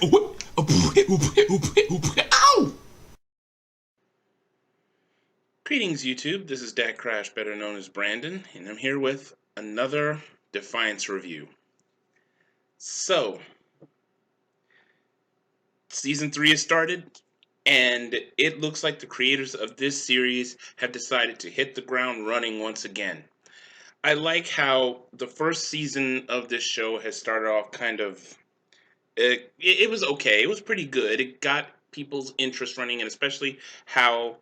Ow! Greetings, YouTube. This is DecKrash, better known as Brandon, and I'm here with another Defiance review. So, Season 3 has started, and it looks like the creators of this series have decided to hit the ground running once again. I like how the first season of this show has started off kind of... It was okay. It was pretty good. It got people's interest running, and especially how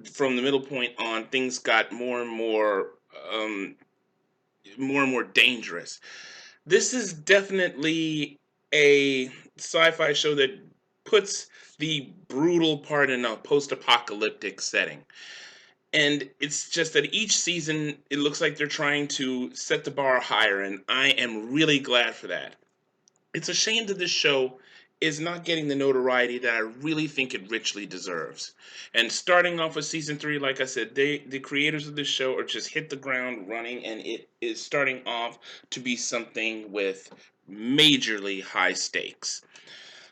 from the middle point on, things got more and more dangerous. This is definitely a sci-fi show that puts the brutal part in a post-apocalyptic setting. And it's just that each season, it looks like they're trying to set the bar higher, and I am really glad for that. It's a shame that this show is not getting the notoriety that I really think it richly deserves. And starting off with season 3, like I said, the creators of this show are just hit the ground running, and it is starting off to be something with majorly high stakes.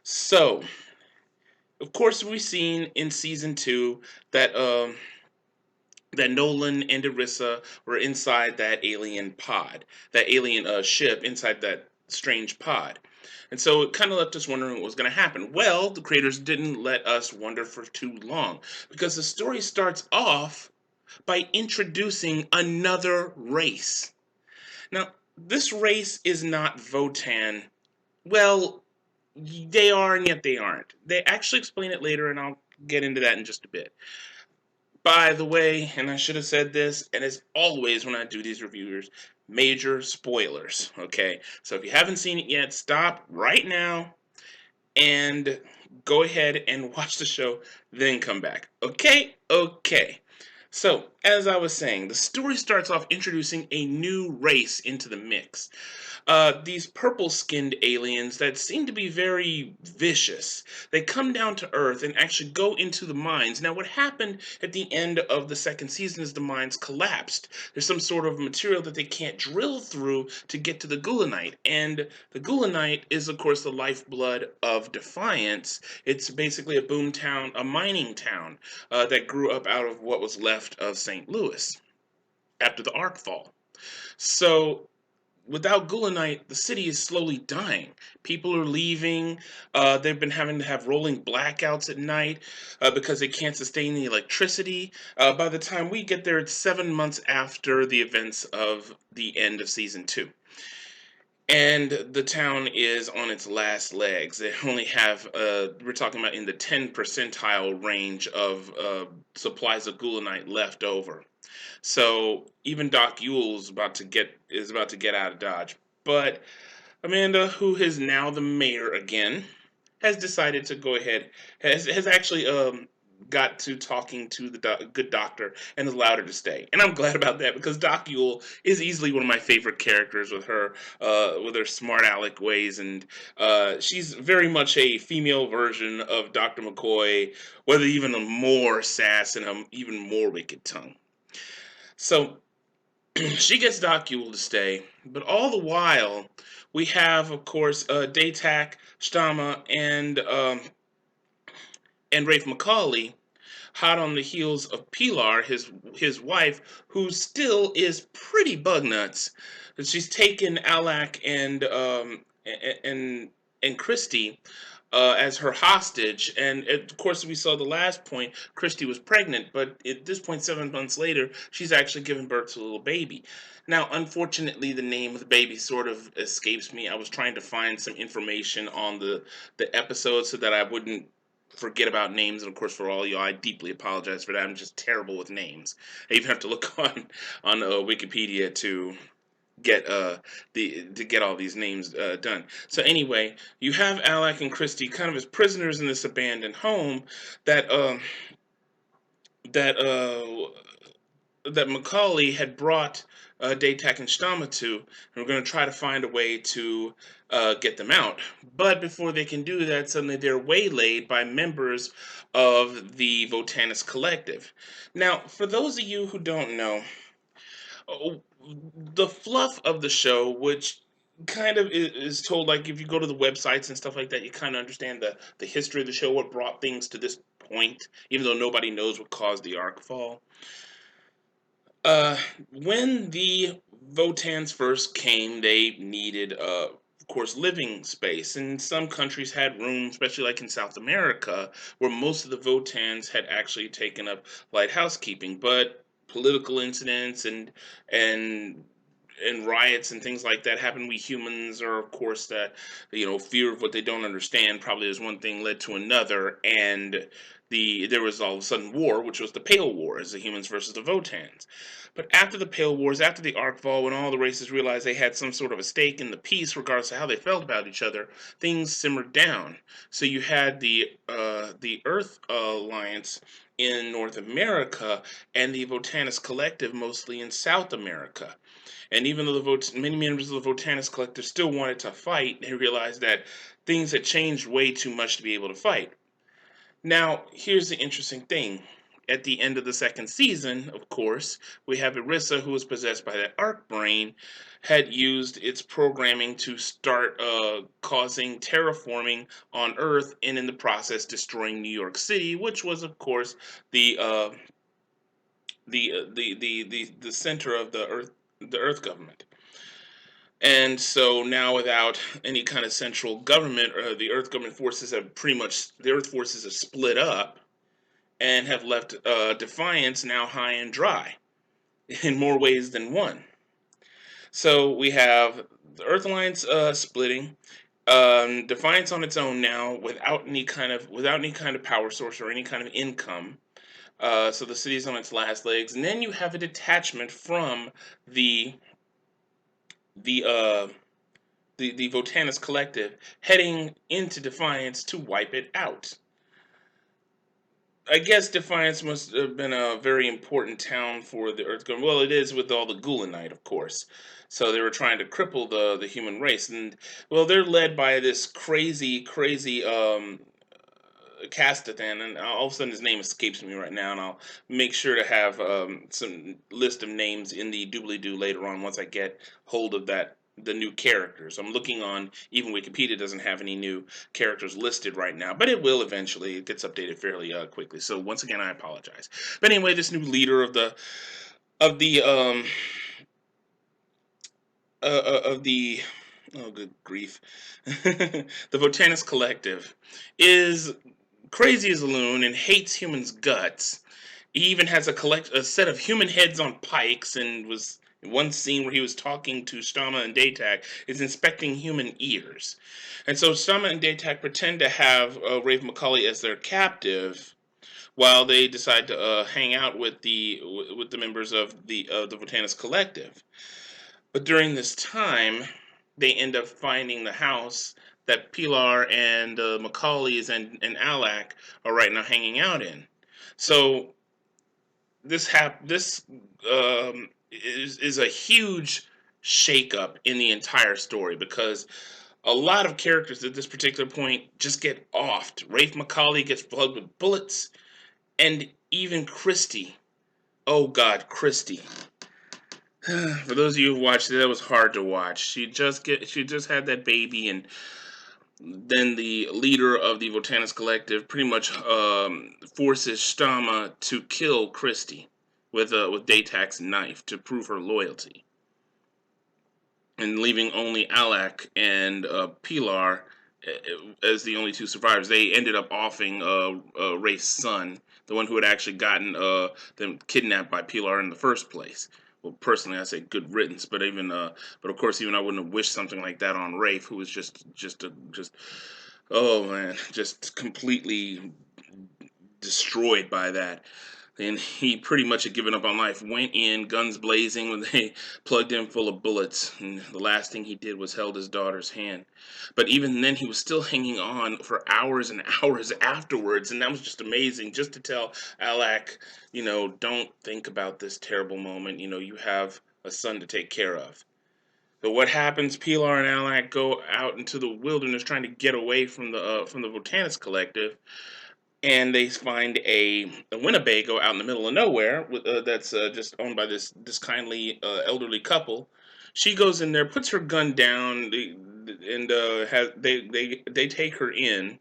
So, of course, we've seen in season 2 that that Nolan and Irisa were inside that alien pod, that alien ship inside that strange pod. And so it kind of left us wondering what was going to happen. Well, the creators didn't let us wonder for too long, because the story starts off by introducing another race. Now, this race is not Votan. Well, they are and yet they aren't. They actually explain it later, and I'll get into that in just a bit. By the way, and I should have said this, and as always when I do these reviewers, major spoilers, okay? So if you haven't seen it yet, stop right now and go ahead and watch the show, then come back. Okay? Okay. So, as I was saying, the story starts off introducing a new race into the mix. These purple-skinned aliens that seem to be very vicious. They come down to Earth and actually go into the mines. Now, what happened at the end of the second season is the mines collapsed. There's some sort of material that they can't drill through to get to the Gulanite. And the Gulanite is, of course, the lifeblood of Defiance. It's basically a boom town, a mining town that grew up out of what was left of St. Louis after the Ark fall. So, without Gulanite, the city is slowly dying. People are leaving. They've been having to have rolling blackouts at night because they can't sustain the electricity. By the time we get there, it's 7 months after the events of the end of season 2. And the town is on its last legs. They only have, we're talking about in the 10 percentile range of supplies of Gulanite left over. So even Doc Yule is about to get out of Dodge. But Amanda, who is now the mayor again, has decided to go ahead, has actually got to talking to the good doctor and allowed her to stay. And I'm glad about that, because Doc Yule is easily one of my favorite characters with her smart aleck ways, and she's very much a female version of Dr. McCoy, with even a more sass and an even more wicked tongue. So she gets Doc Yule to stay, but all the while we have, of course, Daytak, Stama, and Rafe McCawley, hot on the heels of Pilar, his wife, who still is pretty bug nuts. She's taken Alak and Christy as her hostage, and of course we saw the last point. Christy was pregnant, but at this point, 7 months later, she's actually given birth to a little baby. Now, unfortunately, the name of the baby sort of escapes me. I was trying to find some information on the episode so that I wouldn't forget about names, and of course, for all y'all, I deeply apologize for that. I'm just terrible with names. I even have to look on Wikipedia to get to get all these names done. So anyway, you have Alec and Christy kind of as prisoners in this abandoned home that that that McCawley had brought Daytak and Stama to, and we're going to try to find a way to get them out. But before they can do that, suddenly they're waylaid by members of the Votanus Collective. Now, for those of you who don't know, oh, the fluff of the show, which kind of is told, like, if you go to the websites and stuff like that, you kind of understand the history of the show, what brought things to this point, even though nobody knows what caused the arc fall. Uh, when the Votans first came, they needed, of course, living space. And some countries had room, especially like in South America, where most of the Votans had actually taken up light housekeeping. But political incidents and and riots and things like that happen. We humans are, of course, that fear of what they don't understand. Probably as one thing led to another, and there was all of a sudden war, which was the Pale Wars, the humans versus the Votans. But after the Pale Wars, after the Arcfall, when all the races realized they had some sort of a stake in the peace, regardless of how they felt about each other, things simmered down. So you had the Earth Alliance in North America and the Votanus Collective mostly in South America. And even though many members of the Votanus Collective still wanted to fight, they realized that things had changed way too much to be able to fight. Now, here's the interesting thing. At the end of the second season, of course, we have Irisa, who was possessed by that arc brain, had used its programming to start causing terraforming on Earth, and in the process destroying New York City, which was, of course, the the center of the Earth government. And so now, without any kind of central government, the Earth government forces have the Earth forces have split up and have left Defiance now high and dry in more ways than one. So we have the Earth Alliance splitting, Defiance on its own now, without any kind of power source or any kind of income. So the city's on its last legs, and then you have a detachment from the the uh, the Votanus Collective heading into Defiance to wipe it out. I guess Defiance must have been a very important town for the Earth government. Well, it is with all the Gulenite, of course. So they were trying to cripple the human race, and well, they're led by this crazy Castathan, and all of a sudden his name escapes me right now, and I'll make sure to have some list of names in the doobly-doo later on once I get hold of the new characters. I'm looking on, even Wikipedia doesn't have any new characters listed right now, but it will eventually. It gets updated fairly quickly. So once again, I apologize. But anyway, this new leader of the of the oh good grief, the Votanus Collective is crazy as a loon and hates humans' guts. He even has a set of human heads on pikes, and was in one scene where he was talking to Stama and Daytak is inspecting human ears. And so Stama and Daytak pretend to have Rafe McCawley as their captive, while they decide to hang out with the members of the Votanus Collective. But during this time, they end up finding the house that Pilar and McCawley's and Alak are right now hanging out in. So this is a huge shakeup in the entire story, because a lot of characters at this particular point just get offed. Rafe McCawley gets plugged with bullets, and even Christy. Oh God, Christy. For those of you who watched it, that was hard to watch. She just had that baby, and then the leader of the Votanus Collective pretty much forces Stama to kill Christy with Daytak's knife to prove her loyalty, and leaving only Alak and Pilar as the only two survivors. They ended up offing Rafe's son, the one who had actually gotten them kidnapped by Pilar in the first place. Well, personally, I say good riddance, but but of course, even I wouldn't have wished something like that on Rafe, who was oh man, just completely destroyed by that. And he pretty much had given up on life. Went in, guns blazing, when they plugged him full of bullets. And the last thing he did was held his daughter's hand. But even then, he was still hanging on for hours and hours afterwards. And that was just amazing, just to tell Alak, don't think about this terrible moment. You have a son to take care of. But what happens? Pilar and Alak go out into the wilderness trying to get away from the Votanus Collective, and they find a Winnebago out in the middle of nowhere that's just owned by this kindly elderly couple She goes in there, puts her gun down, and they take her in.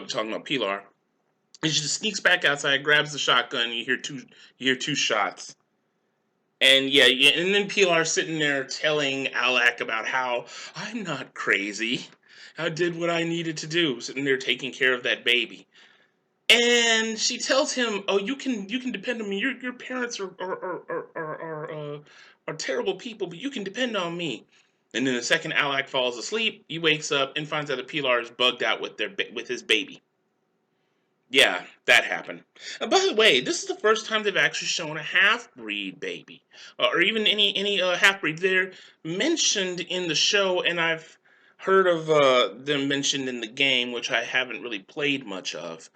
Talking about Pilar, and she just sneaks back outside, grabs the shotgun. You hear two shots, and yeah, and then Pilar sitting there telling Alak about how I'm not crazy. I did what I needed to do, sitting there taking care of that baby. And she tells him, "Oh, you can depend on me. Your parents are terrible people, but you can depend on me." And then the second Alak falls asleep, he wakes up and finds out that Pilar is bugged out with his baby. Yeah, that happened. By the way, this is the first time they've actually shown a half-breed baby, or even any half-breed. They're mentioned in the show, and I've heard of them mentioned in the game, which I haven't really played much of.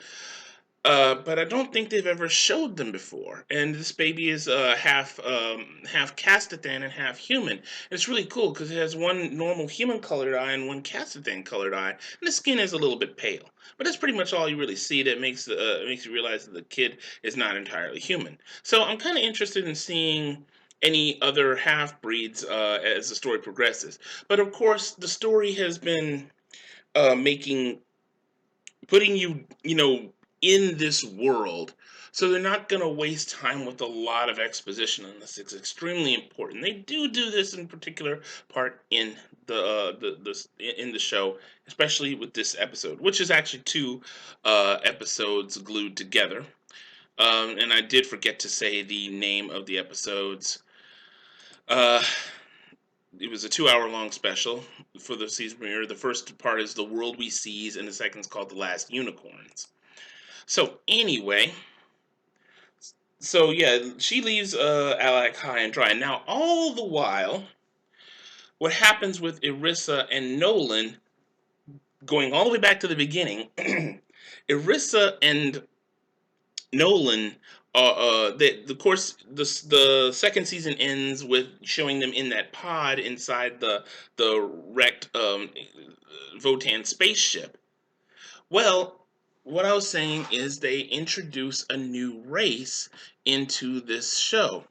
But I don't think they've ever showed them before. And this baby is half Castathan and half human. And it's really cool because it has one normal human colored eye and one Castathan colored eye, and the skin is a little bit pale. But that's pretty much all you really see. That makes you realize that the kid is not entirely human. So I'm kind of interested in seeing any other half breeds as the story progresses. But of course, the story has been making putting you in this world, so they're not going to waste time with a lot of exposition on this. It's extremely important. They do this in particular part in the show, especially with this episode, which is actually two episodes glued together. And I did forget to say the name of the episodes. uh it was a 2 hour long special for the season premiere. The first part is The World We Seize, and the second is called The Last Unicorns. So anyway, so yeah, she leaves Alec high and dry. Now, all the while, what happens with Irisa and Nolan, going all the way back to the beginning, Irisa and Nolan, the course, the second season ends with showing them in that pod inside the wrecked Votan spaceship. Well, what I was saying is they introduce a new race into this show.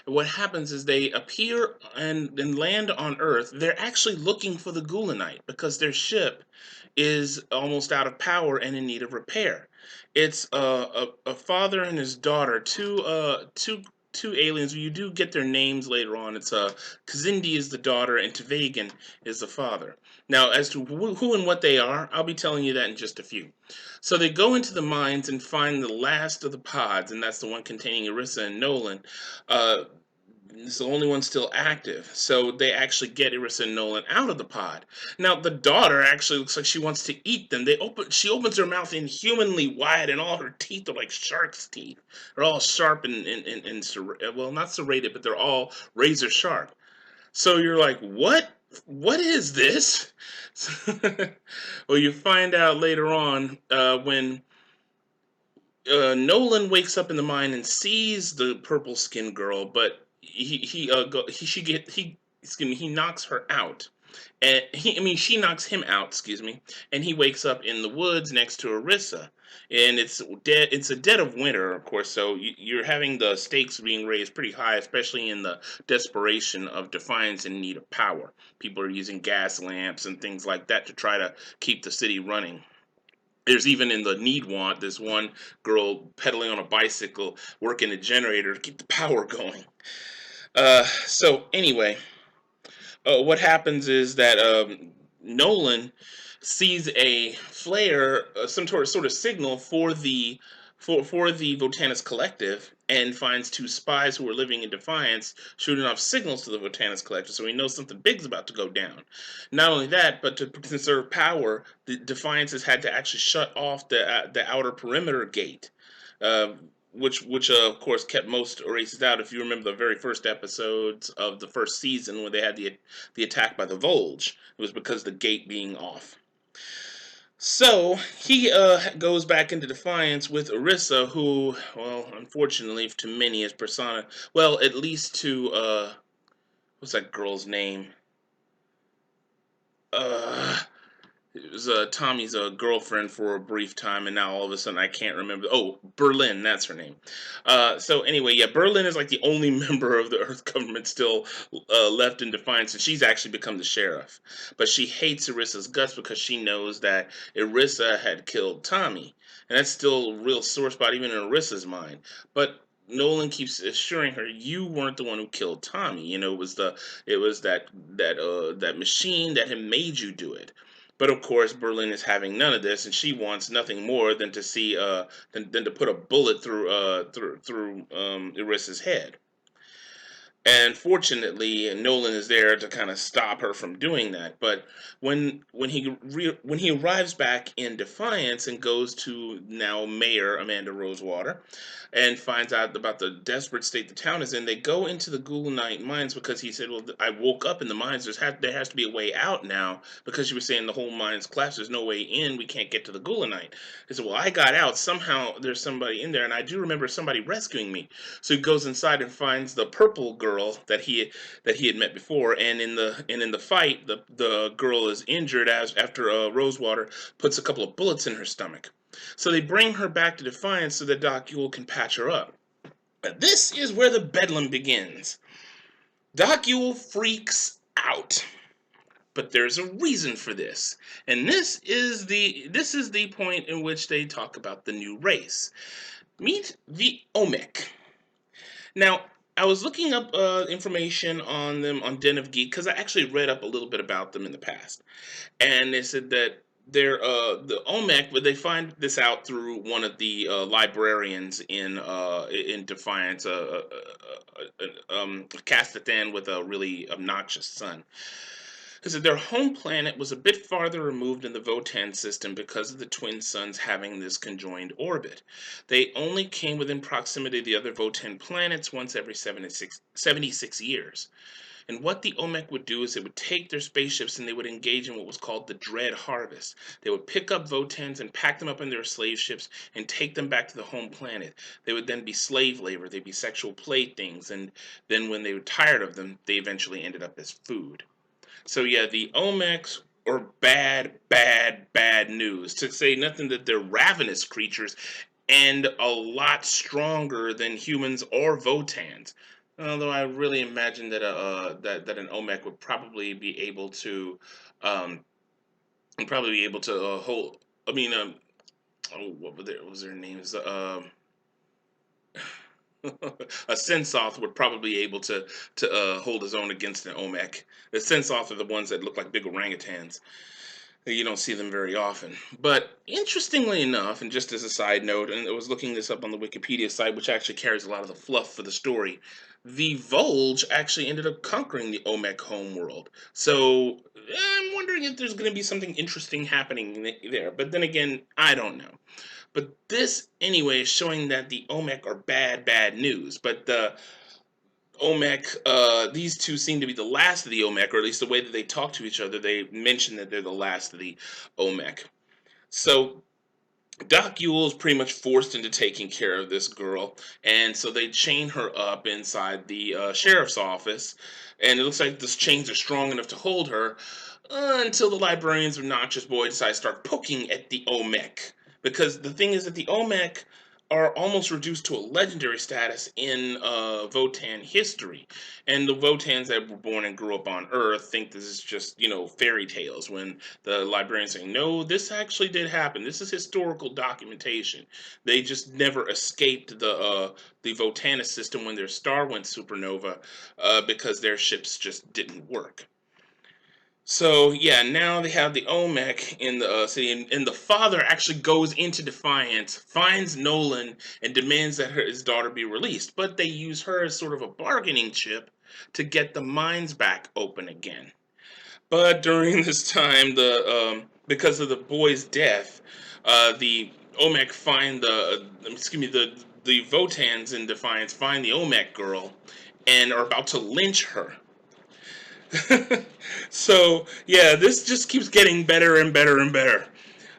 What happens is they appear and land on Earth. They're actually looking for the Gulenite because their ship is almost out of power and in need of repair. It's a father and his daughter, two aliens. You do get their names later on. It's Kazindi is the daughter and Tavagan is the father. Now, as to who and what they are, I'll be telling you that in just a few. So they go into the mines and find the last of the pods, and that's the one containing Irisa and Nolan. Uh, it's the only one still active. So they actually get Irisa and Nolan out of the pod. Now the daughter actually looks like she wants to eat them. She opens her mouth inhumanly wide, and all her teeth are like shark's teeth. They're all sharp and well, not serrated, but they're all razor sharp. So you're like, what? What is this? Well, you find out later on when Nolan wakes up in the mine and sees the purple skinned girl, but he knocks her out. And she knocks him out, excuse me, and he wakes up in the woods next to Arissa. And it's dead. It's a dead of winter, of course, so you're having the stakes being raised pretty high, especially in the desperation of Defiance in need of power. People are using gas lamps and things like that to try to keep the city running. There's even in the need want this one girl pedaling on a bicycle, working a generator to keep the power going. So anyway, what happens is that Nolan sees a flare, some sort of signal for the Votanus Collective, and finds two spies who are living in Defiance shooting off signals to the Votanus Collective, so he knows something big's about to go down. Not only that, but to conserve power, the Defiance has had to actually shut off the outer perimeter gate. Uh, which of course kept most races out. If you remember the very first episodes of the first season when they had the attack by the Volge, it was because of the gate being off. So he goes back into Defiance with Irisa, who, well, unfortunately to many is persona. Well, at least to what's that girl's name? Uh, It was Tommy's girlfriend for a brief time, and now all of a sudden I can't remember. Oh, Berlin, that's her name. So anyway, yeah, Berlin is like the only member of the Earth government still left in Defiance, and she's actually become the sheriff. But she hates Irissa's guts because she knows that Irisa had killed Tommy, and that's still a real sore spot even in Irissa's mind. But Nolan keeps assuring her, "You weren't the one who killed Tommy. You know, it was that machine that had made you do it." But of course, Berlin is having none of this, and she wants nothing more than to see than to put a bullet through Irissa's head. And fortunately, Nolan is there to kind of stop her from doing that. But when he arrives back in Defiance and goes to now Mayor Amanda Rosewater, and finds out about the desperate state the town is in, they go into the Gulenite mines because he said, "Well, I woke up in the mines. There has to be a way out now because you were saying the whole mines collapsed. There's no way in. We can't get to the Gulenite." He said, "Well, I got out somehow. There's somebody in there, and I do remember somebody rescuing me." So he goes inside and finds the purple girl that he had met before, and in the fight, the girl is injured as after Rosewater puts a couple of bullets in her stomach. So they bring her back to Defiance so that Doc Yule can patch her up. But this is where the bedlam begins. Doc Yule freaks out. But there's a reason for this. And this is the point in which they talk about the new race. Meet the Omec. Now, I was looking up information on them on Den of Geek because I actually read up a little bit about them in the past, and they said that they're the Omec. But they find this out through one of the librarians in Defiance, Castathan with a really obnoxious son. Because their home planet was a bit farther removed in the Votan system because of the twin suns having this conjoined orbit. They only came within proximity of the other Votan planets once every 76 years. And what the Omec would do is they would take their spaceships and they would engage in what was called the Dread Harvest. They would pick up Votans and pack them up in their slave ships and take them back to the home planet. They would then be slave labor, they'd be sexual playthings, and then when they were tired of them, they eventually ended up as food. So yeah, the Omecs are bad news. To say nothing that they're ravenous creatures and a lot stronger than humans or Votans. Although I really imagine that that an Omec would probably be able to hold. I mean, oh, what was their names? A Sensoth would probably be able to hold his own against an Omec. The Sensoth are the ones that look like big orangutans. You don't see them very often. But interestingly enough, and just as a side note, and I was looking this up on the Wikipedia site, which actually carries a lot of the fluff for the story, the Volge actually ended up conquering the Omec homeworld. So I'm wondering if there's going to be something interesting happening there. But then again, I don't know. But this, anyway, is showing that the Omec are bad news. But the Omec, these two seem to be the last of the Omec, or at least the way that they talk to each other, they mention that they're the last of the Omec. So Doc Yule is pretty much forced into taking care of this girl, and so they chain her up inside the sheriff's office, and it looks like the chains are strong enough to hold her until the librarians of Notch's boy decide to start poking at the Omec. Because the thing is that the Omec are almost reduced to a legendary status in Votan history. And the Votans that were born and grew up on Earth think this is just, fairy tales, when the librarians say, no, this actually did happen. This is historical documentation. They just never escaped the Votanus system when their star went supernova because their ships just didn't work. So yeah, now they have the Omec in the city, and the father actually goes into Defiance, finds Nolan, and demands that his daughter be released. But they use her as sort of a bargaining chip to get the mines back open again. But during this time, because of the boy's death, the Omec find the Votans in Defiance find the Omec girl, and are about to lynch her. So yeah, this just keeps getting better and better and better.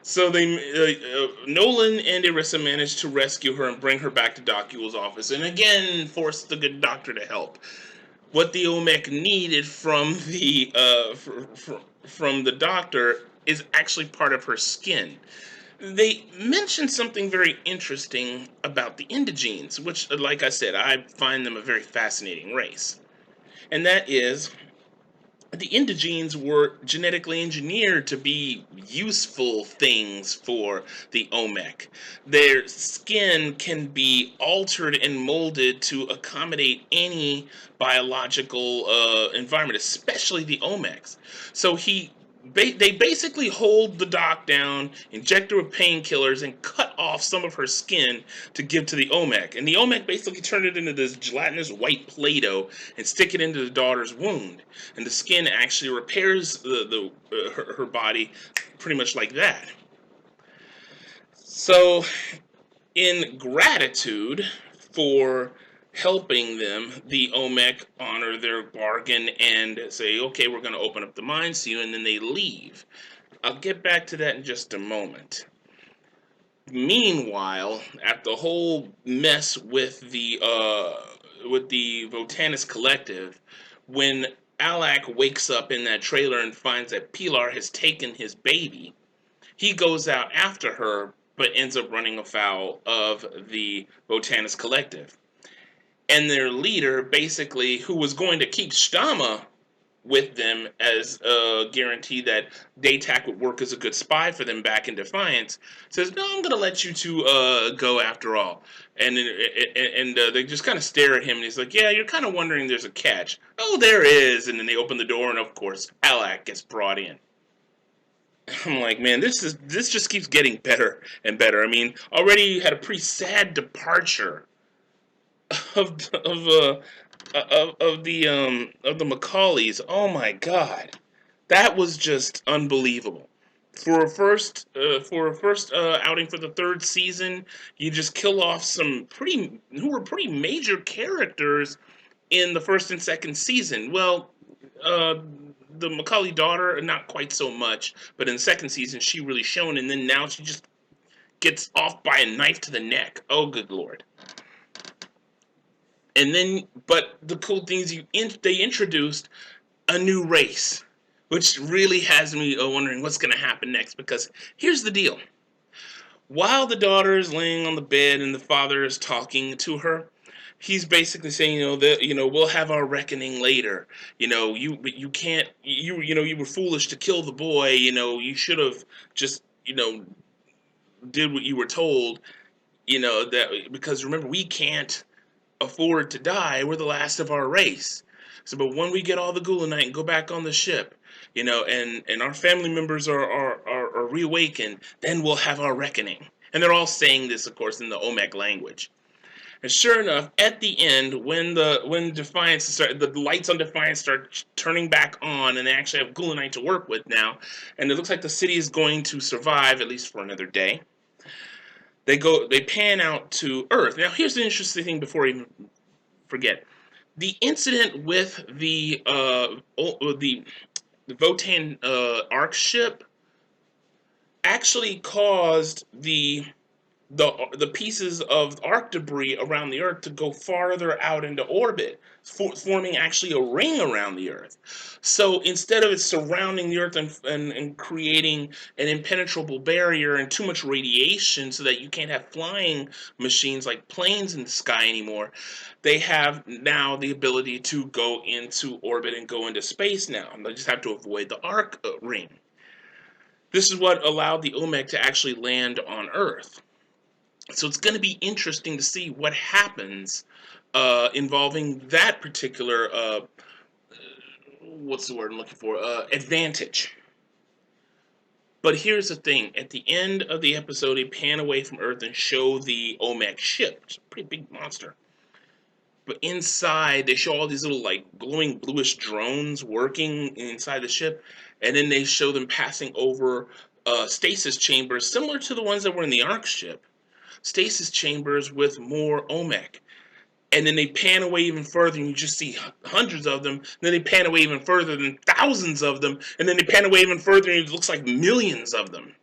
So Nolan and Irisa manage to rescue her and bring her back to Doc Yule's office, and again force the good doctor to help. What the Omec needed from the from the doctor is actually part of her skin. They mentioned something very interesting about the Indigenes, which, like I said, I find them a very fascinating race. And that is, the Indigenes were genetically engineered to be useful things for the Omec. Their skin can be altered and molded to accommodate any biological environment, especially the Omecs. So they basically hold the doc down, inject her with painkillers, and cut off some of her skin to give to the Omec. And the Omec basically turned it into this gelatinous white Play-Doh and stick it into the daughter's wound. And the skin actually repairs her body pretty much like that. So, in gratitude for helping them, the Omec honor their bargain and say, okay, we're going to open up the mines to you, and then they leave. I'll get back to that in just a moment. Meanwhile, at the whole mess with the Votanus Collective, when Alak wakes up in that trailer and finds that Pilar has taken his baby, he goes out after her, but ends up running afoul of the Votanus Collective. And their leader, basically, who was going to keep Stama with them as a guarantee that Daytak would work as a good spy for them back in Defiance, says, no, I'm going to let you two go after all. And they just kind of stare at him, and he's like, yeah, you're kind of wondering there's a catch. Oh, there is. And then they open the door, and of course, Alak gets brought in. I'm like, man, this just keeps getting better and better. I mean, already you had a pretty sad departure of the McCawleys. Oh my God, that was just unbelievable. For a first outing for the third season, you just kill off some who were pretty major characters in the first and second season. Well, the McCawley daughter, not quite so much, but in the second season, she really shone, and then now she just gets off by a knife to the neck. Oh, good Lord. And then, but the cool thing is they introduced a new race, which really has me wondering what's going to happen next, because here's the deal. While the daughter is laying on the bed and the father is talking to her, he's basically saying, we'll have our reckoning later. You can't, you were foolish to kill the boy. You should have just, did what you were told. That because remember, we can't afford to die. We're the last of our race. So, but when we get all the Gulanite and go back on the ship, and our family members are reawakened, then we'll have our reckoning. And they're all saying this, of course, in the Omec language. And sure enough, at the end, when Defiance the lights on Defiance start turning back on, and they actually have Gulanite to work with now, and it looks like the city is going to survive at least for another day. They pan out to Earth. Now, here's the interesting thing before I even forget: the incident with the Votan Ark ship actually caused the pieces of Ark debris around the Earth to go farther out into orbit, forming actually a ring around the Earth. So instead of it surrounding the Earth and creating an impenetrable barrier and too much radiation so that you can't have flying machines like planes in the sky anymore, they have now the ability to go into orbit and go into space now. They just have to avoid the Ark ring. This is what allowed the Omec to actually land on Earth. So it's going to be interesting to see what happens involving that particular, what's the word I'm looking for, advantage. But here's the thing. At the end of the episode, they pan away from Earth and show the Omec ship. It's a pretty big monster. But inside, they show all these little, like, glowing bluish drones working inside the ship. And then they show them passing over stasis chambers similar to the ones that were in the Ark ship. Stasis chambers with more Omec. And then they pan away even further, and you just see hundreds of them. And then they pan away even further, than thousands of them. And then they pan away even further, and it looks like millions of them.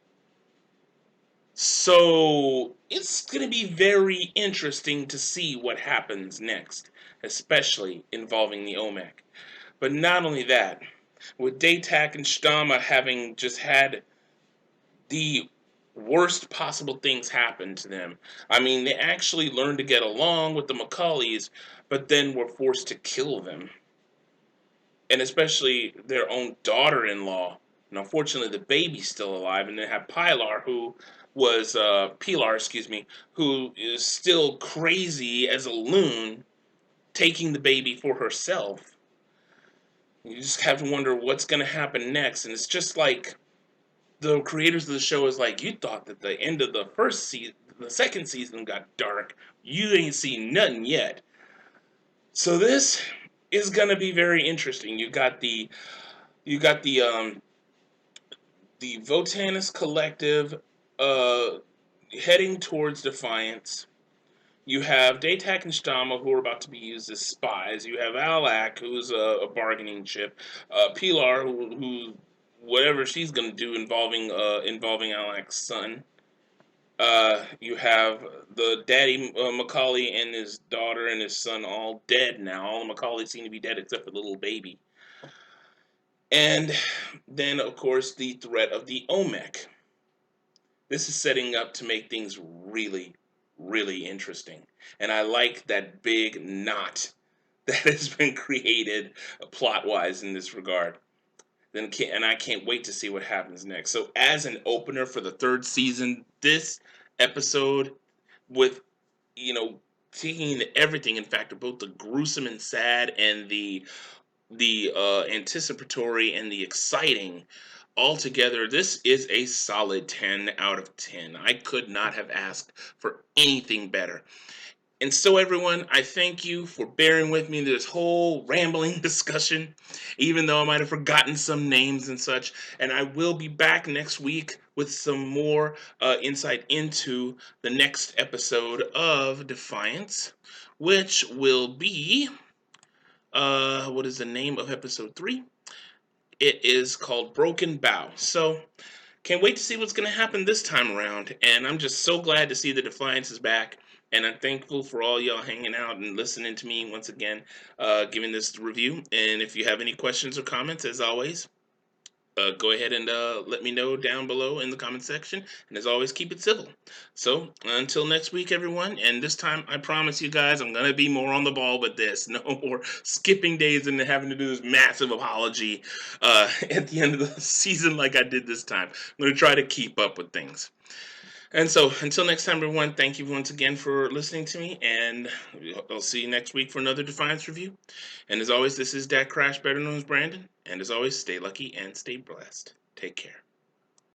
So it's going to be very interesting to see what happens next, especially involving the Omec. But not only that, with Daytak and Shtama having just had the worst possible things happen to them. I mean, they actually learned to get along with the McCawleys, but then were forced to kill them. And especially their own daughter-in-law. And unfortunately, the baby's still alive. And they have Pilar, who was, Pilar, excuse me, who is still crazy as a loon, taking the baby for herself. You just have to wonder what's going to happen next. And it's just like the creators of the show is like, you thought that the end of the first season, the second season got dark. You ain't seen nothing yet. So this is gonna be very interesting. You got the Votanus Collective uh, heading towards Defiance. You have Daytak and Shtama, who are about to be used as spies. You have Alak, who's a bargaining chip. Pilar, who whatever she's gonna do involving Alak's son. You have the daddy McCawley and his daughter and his son all dead now. All the McCawleys seem to be dead except for the little baby. And then, of course, the threat of the Omec. This is setting up to make things really, really interesting. And I like that big knot that has been created plot-wise in this regard. And I can't wait to see what happens next. So as an opener for the third season, this episode with, taking everything, in fact, both the gruesome and sad and the anticipatory and the exciting all together, this is a solid 10 out of 10. I could not have asked for anything better. And so, everyone, I thank you for bearing with me in this whole rambling discussion, even though I might have forgotten some names and such. And I will be back next week with some more insight into the next episode of Defiance, which will be, what is the name of episode 3? It is called Broken Bow. So, can't wait to see what's going to happen this time around. And I'm just so glad to see that Defiance is back. And I'm thankful for all y'all hanging out and listening to me once again, giving this review. And if you have any questions or comments, as always, go ahead and let me know down below in the comment section. And as always, keep it civil. So until next week, everyone. And this time, I promise you guys, I'm going to be more on the ball with this. No more skipping days and having to do this massive apology at the end of the season like I did this time. I'm going to try to keep up with things. And so, until next time, everyone, thank you once again for listening to me, and I'll see you next week for another Defiance review. And as always, this is DecKrash, better known as Brandon, and as always, stay lucky and stay blessed. Take care.